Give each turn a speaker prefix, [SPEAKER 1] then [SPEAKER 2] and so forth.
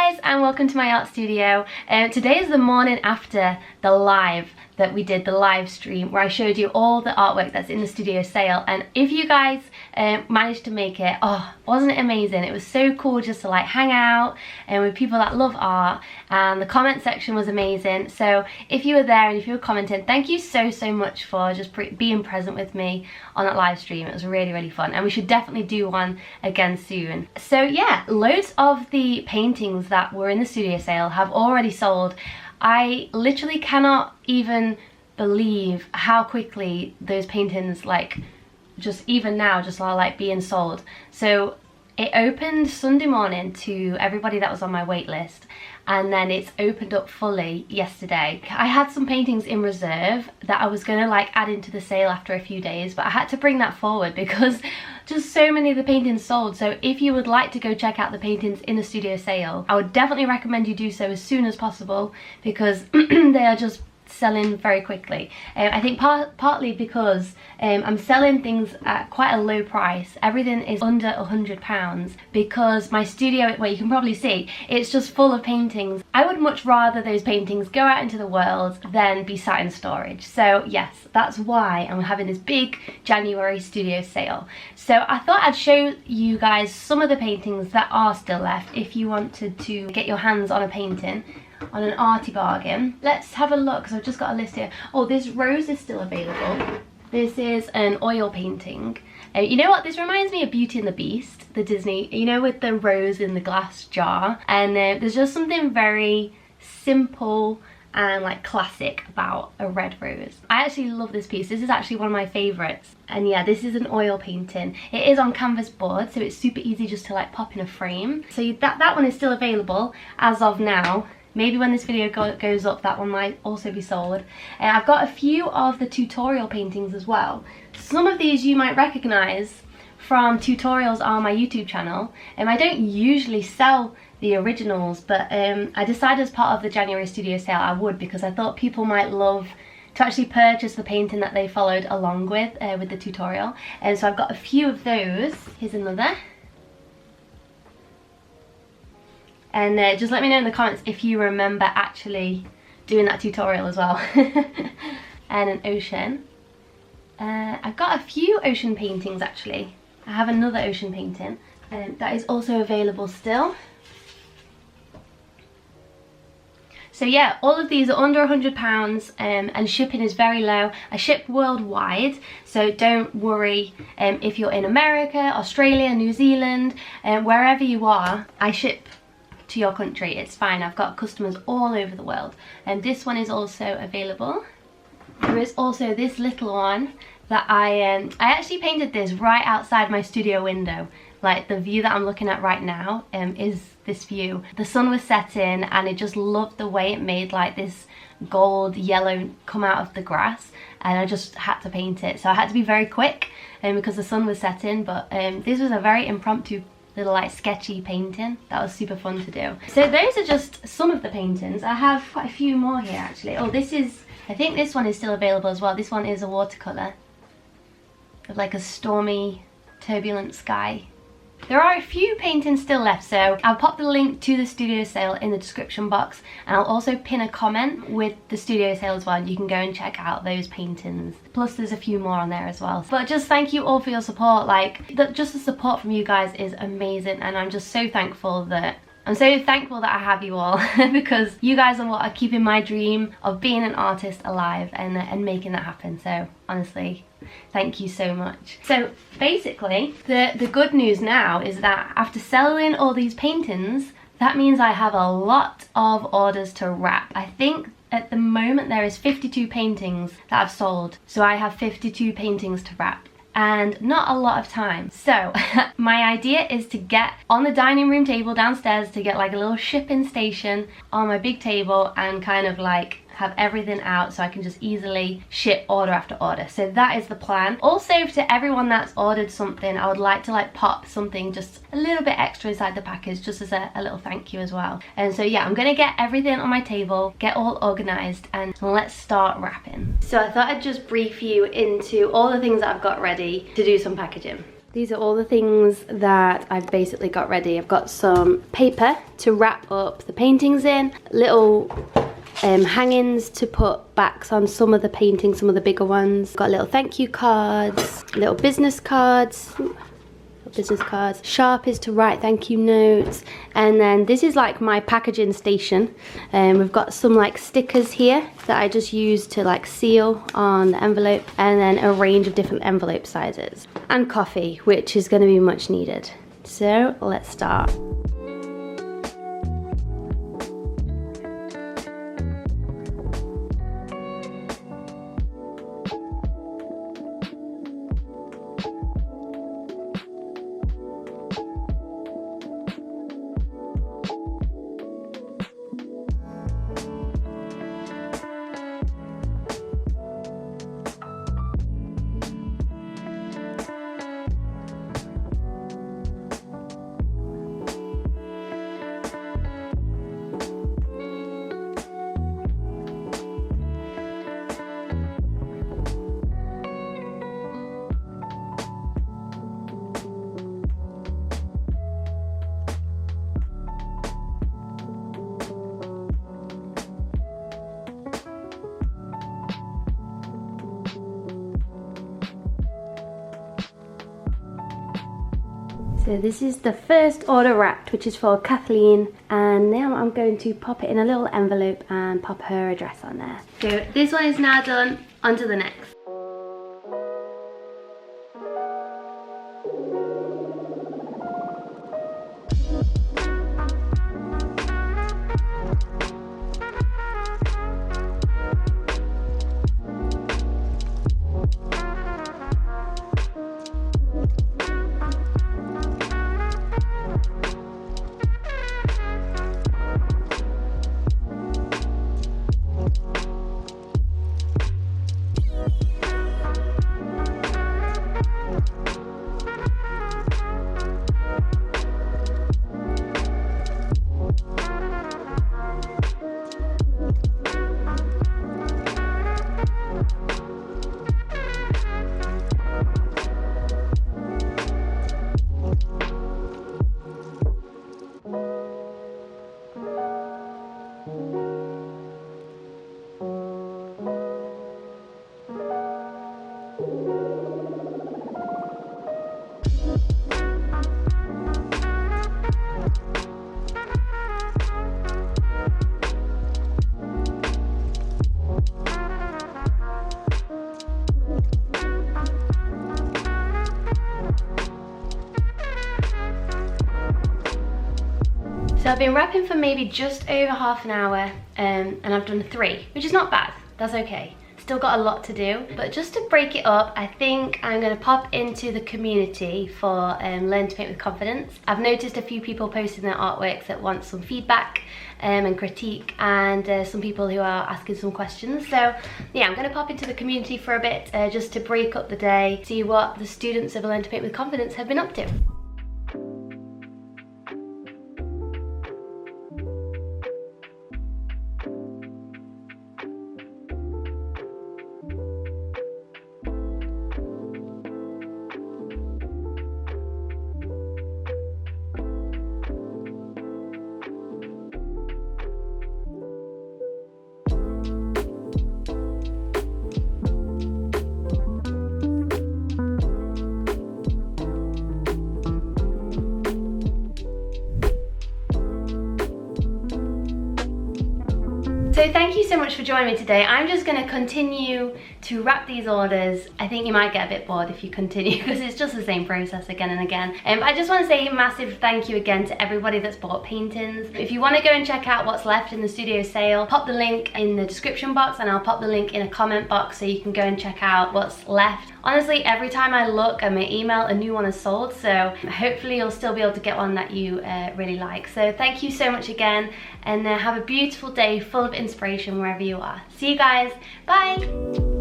[SPEAKER 1] guys, and welcome to my art studio. Today is the morning after the live that we did, the live stream where I showed you all the artwork that's in the studio sale. And if you guys managed to make it, oh, wasn't it amazing? It was so cool just to like hang out and with people that love art, and the comment section was amazing. So if you were there and if you were commenting, thank you so much for just being present with me on that live stream. It was really fun, and we should definitely do one again soon. So yeah, loads of the paintings that were in the studio sale have already sold. I literally cannot even believe how quickly those paintings, like, just even now, just are like being sold. So it opened Sunday morning to everybody that was on my wait list, and then it's opened up fully yesterday. I had some paintings in reserve that I was gonna like add into the sale after a few days, but I had to bring that forward because just so many of the paintings sold. So if you would like to go check out the paintings in the studio sale, I would definitely recommend you do so as soon as possible, because they are just selling very quickly. I think partly because I'm selling things at quite a low price. Everything is under £100 because my studio, well, you can probably see, it's just full of paintings. I would much rather those paintings go out into the world than be sat in storage. So yes, that's why I'm having this big January studio sale. So I thought I'd show you guys some of the paintings that are still left if you wanted to get your hands on a painting, on an arty bargain. Let's have a look, because I've just got a list here. Oh, this rose is still available. This is an oil painting. You know what, this reminds me of Beauty and the Beast, the Disney, you know, with the rose in the glass jar. And there's just something very simple and like classic about a red rose. I actually love this piece. This is actually one of my favorites. And yeah, this is an oil painting. It is on canvas board, so it's super easy just to like pop in a frame. So that one is still available as of now. Maybe when this video goes up, that one might also be sold. I've got a few of the tutorial paintings as well. Some of these you might recognize from tutorials on my YouTube channel. I don't usually sell the originals, but I decided as part of the January studio sale I would, because I thought people might love to actually purchase the painting that they followed along with the tutorial. And so I've got a few of those. Here's another. And just let me know in the comments if you remember actually doing that tutorial as well. And an ocean. I've got a few ocean paintings actually. I have another ocean painting that is also available still. So yeah, all of these are under £100 and shipping is very low. I ship worldwide, so don't worry if you're in America, Australia, New Zealand, wherever you are, I ship to your country. It's fine. I've got customers all over the world. And this one is also available. There is also this little one that I actually painted this right outside my studio window. Like the view that I'm looking at right now is this view. The sun was setting and I just loved the way it made like this gold yellow come out of the grass, and I just had to paint it. So I had to be very quick because the sun was setting, but this was a very impromptu little like sketchy painting that was super fun to do. So those are just some of the paintings. I have quite a few more here actually. Oh, this is, I think this one is still available as well. This one is a watercolor of like a stormy, turbulent sky. There are a few paintings still left, so I'll pop the link to the studio sale in the description box, and I'll also pin a comment with the studio sale as well. You can go and check out those paintings. Plus there's a few more on there as well. But just thank you all for your support. Like, just the support from you guys is amazing, and I'm just so thankful that I have you all because you guys are what are keeping my dream of being an artist alive and making that happen. So honestly, thank you so much. So basically, the good news now is that after selling all these paintings, that means I have a lot of orders to wrap. I think at the moment there is 52 paintings that I've sold. So I have 52 paintings to wrap, and not a lot of time. So my idea is to get on the dining room table downstairs, to get like a little shipping station on my big table and kind of like have everything out so I can just easily ship order after order. So that is the plan. Also, to everyone that's ordered something, I would like to like pop something just a little bit extra inside the package, just as a little thank you as well. And so yeah, I'm gonna get everything on my table, get all organized, and let's start wrapping. So I thought I'd just brief you into all the things that I've got ready to do some packaging. These are all the things that I've basically got ready. I've got some paper to wrap up the paintings in, little hangings to put backs on some of the paintings, some of the bigger ones. Got little thank you cards, little business cards. Sharpies to write thank you notes, and then this is like my packaging station. We've got some like stickers here that I just use to like seal on the envelope, and then a range of different envelope sizes, and coffee, which is going to be much needed. So let's start. So this is the first order wrapped, which is for Kathleen, and now I'm going to pop it in a little envelope and pop her address on there. So this one is now done, on to the next. So I've been wrapping for maybe just over half an hour, and I've done 3, which is not bad. That's okay. Still got a lot to do, but just to break it up, I think I'm going to pop into the community for Learn to Paint with Confidence. I've noticed a few people posting their artworks that want some feedback and critique, and some people who are asking some questions. So yeah, I'm going to pop into the community for a bit, just to break up the day, see what the students of Learn to Paint with Confidence have been up to. So thank you so much for joining me today. I'm just going to continue to wrap these orders. I think you might get a bit bored if you continue because it's just the same process again and again. I just want to say a massive thank you again to everybody that's bought paintings. If you want to go and check out what's left in the studio sale, pop the link in the description box and I'll pop the link in a comment box so you can go and check out what's left. Honestly, every time I look at my email, a new one is sold, so hopefully you'll still be able to get one that you really like. So thank you so much again, and have a beautiful day full of inspiration wherever you are. See you guys, bye!